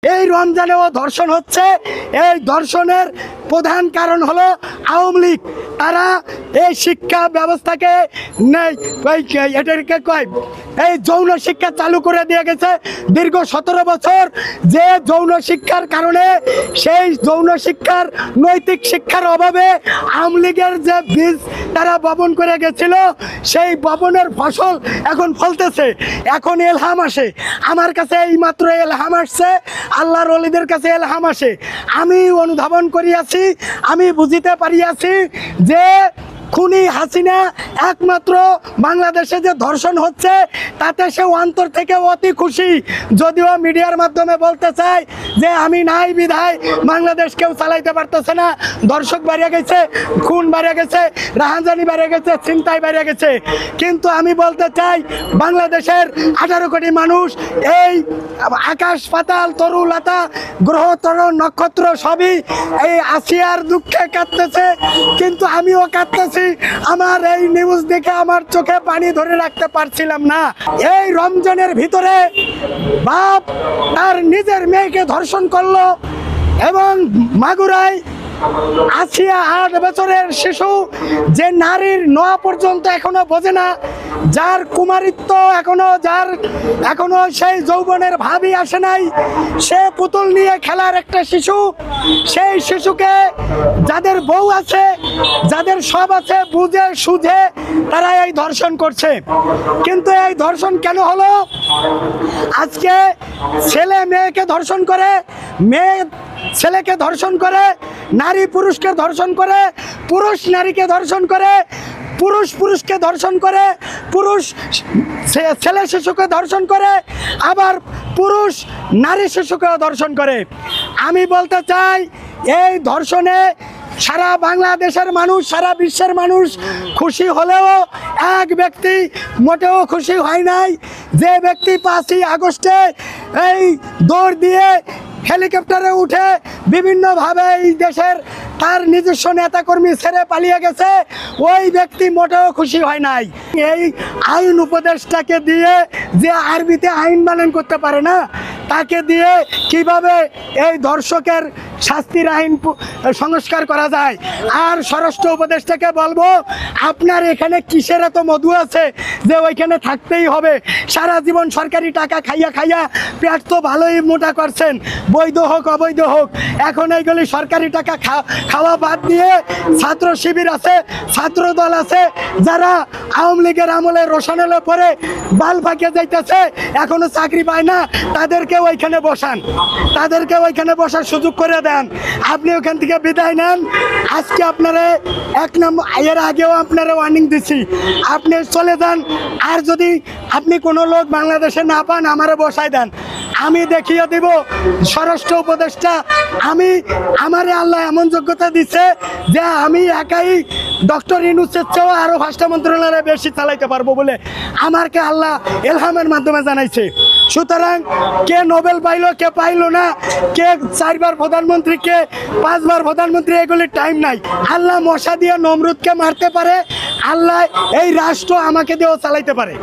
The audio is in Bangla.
এই রমজানেও ধর্ষণ হচ্ছে। এই ধর্ষণের প্রধান কারণ হলো আওয়ামী লীগ। তারা এই শিক্ষা ব্যবস্থাকে এটাকে কয় এই যৌন শিক্ষা চালু করে দিয়ে গেছে দীর্ঘ 17 বছর। যে যৌন শিক্ষার কারণে সেই যৌন শিক্ষার নৈতিক শিক্ষার অভাবে আওয়ামী লীগের যে বীজ তারা বপন করে গেছিল, সেই বপনের ফসল এখন ফলতেছে। এখন এলহাম আসে, আমার কাছে এইমাত্র এলহাম আসছে, আল্লাহর ওলিদের কাছে এলহাম আসে। আমি অনুধাবন করিয়াছি, আমি বুঝিতে পারিয়াছি যে খুনি হাসিনা একমাত্র বাংলাদেশে যে ধর্ষণ হচ্ছে তাতে সে অন্তর থেকে অতি খুশি। যদিও মিডিয়ার মাধ্যমে বলতে চায় যে আমি নাই বিধায় বাংলাদেশ কেউ চালাইতে পারতেছে না, দর্শক বাড়িয়ে গেছে, খুন বাড়িয়ে গেছে, রাহাজানি বাড়িয়ে গেছে, ছিনতাই বাড়িয়ে গেছে। কিন্তু আমি বলতে চাই বাংলাদেশের 18 কোটি মানুষ এই আকাশ পাতাল তরুলতা গ্রহ তরু নক্ষত্র সবই এই আসিয়ার দুঃখে কাঁদতেছে, কিন্তু আমিও কাঁদতেছি। আমার এই নিউজ দেখে আমার চোখে পানি ধরে রাখতে পারছিলাম না। এই রমজানের ভিতরে বাপ তার নিজের মেয়েকে ধর্ষণ করলো এবং মাগুরায় আসিয়া 8 বছরের শিশু, যে নারীর নোয়া পর্যন্ত এখনো বোঝে না, যার কুমারিত্ব এখনো সেই যৌবনের ভাবই আসে নাই, সে পুতুল নিয়ে খেলার একটা শিশু, সেই শিশুকে যাদের বউ আছে, যাদের সব আছে, বুঝে সুঝে তারা এই ধর্ষণ করছে। কিন্তু এই ধর্ষণ কেন হলো? আজকে ছেলে মেয়েকে ধর্ষণ করে, মেয়ে ছেলেকে ধর্ষণ করে, নারী পুরুষকে ধর্ষণ করে, পুরুষ নারীকে ধর্ষণ করে, পুরুষ পুরুষকে ধর্ষণ করে, পুরুষ ছেলে শিশুকে ধর্ষণ করে, আবার পুরুষ নারী শিশুকেও ধর্ষণ করে। আমি বলতে চাই এই ধর্ষণে সারা বাংলাদেশের মানুষ, সারা বিশ্বের মানুষ খুশি হলেও এক ব্যক্তি মোটেও খুশি হয় নাই। যে ব্যক্তি 5ই আগস্টে এই দৌড় দিয়ে হেলিকপ্টারে উঠে বিভিন্নভাবে এই দেশের তার নিজস্ব নেতাকর্মী ছেড়ে পালিয়ে গেছে, ওই ব্যক্তি মোটেও খুশি হয় নাই। এই আইন উপদেষ্টাকে দিয়ে, যে আরবিতে আইন বানান করতে পারে না, তাকে দিয়ে কিভাবে এই ধর্ষকের শাস্তির আইন সংস্কার করা যায়? আর স্বরাষ্ট্র উপদেষ্টাকে বলবো, আপনার এখানে কিসের এত মধু আছে যে ওইখানে থাকতেই হবে? সারা জীবন সরকারি টাকা খাইয়া খাইয়া পেট তো ভালোই মোটা করছেন, বৈধ হোক অবৈধ হোক। এখন এইগুলি সরকারি টাকা খাওয়া বাদ দিয়ে ছাত্র শিবির আছে, ছাত্র দল আছে, যারা আওয়ামী লীগের আমলে রোশানেলে পরে বাল ফাঁকিয়ে যাইতেছে, এখনো চাকরি পায় না, তাদেরকে ওইখানে বসান, তাদেরকে ওইখানে বসার সুযোগ করে দেন। আপনি ওখান থেকে বিদায় নেন। আজকে আপনারা 1 নম্বর, এর আগেও আপনারা ওয়ার্নিং দিচ্ছি, আপনি চলে যান। আর যদি আপনি কোনো লোক বাংলাদেশে না পান, আমারে বসায় দেন, আমি দেখিয়ে দিব স্বরাষ্ট্র উপদেষ্টা। আমারে আল্লাহ এমন যোগ্যতা দিচ্ছে যে আমি একাই ডক্টর ইউনূসের চেয়েও আরও 5টা মন্ত্রণালয়ে বেশি চালাইতে পারবো বলে আমাকে আল্লাহ এলহামের মাধ্যমে জানাইছে। সুতরাং কে নোবেল পাইলো, কে পাইলো না, কে 4 বার প্রধানমন্ত্রী, কে 5 বার প্রধানমন্ত্রী, এগুলির টাইম নাই। আল্লাহ মশা দিয়ে নমরুদকে মারতে পারে, আল্লাহ এই রাষ্ট্র আমাকে দিয়েও চালাইতে পারে।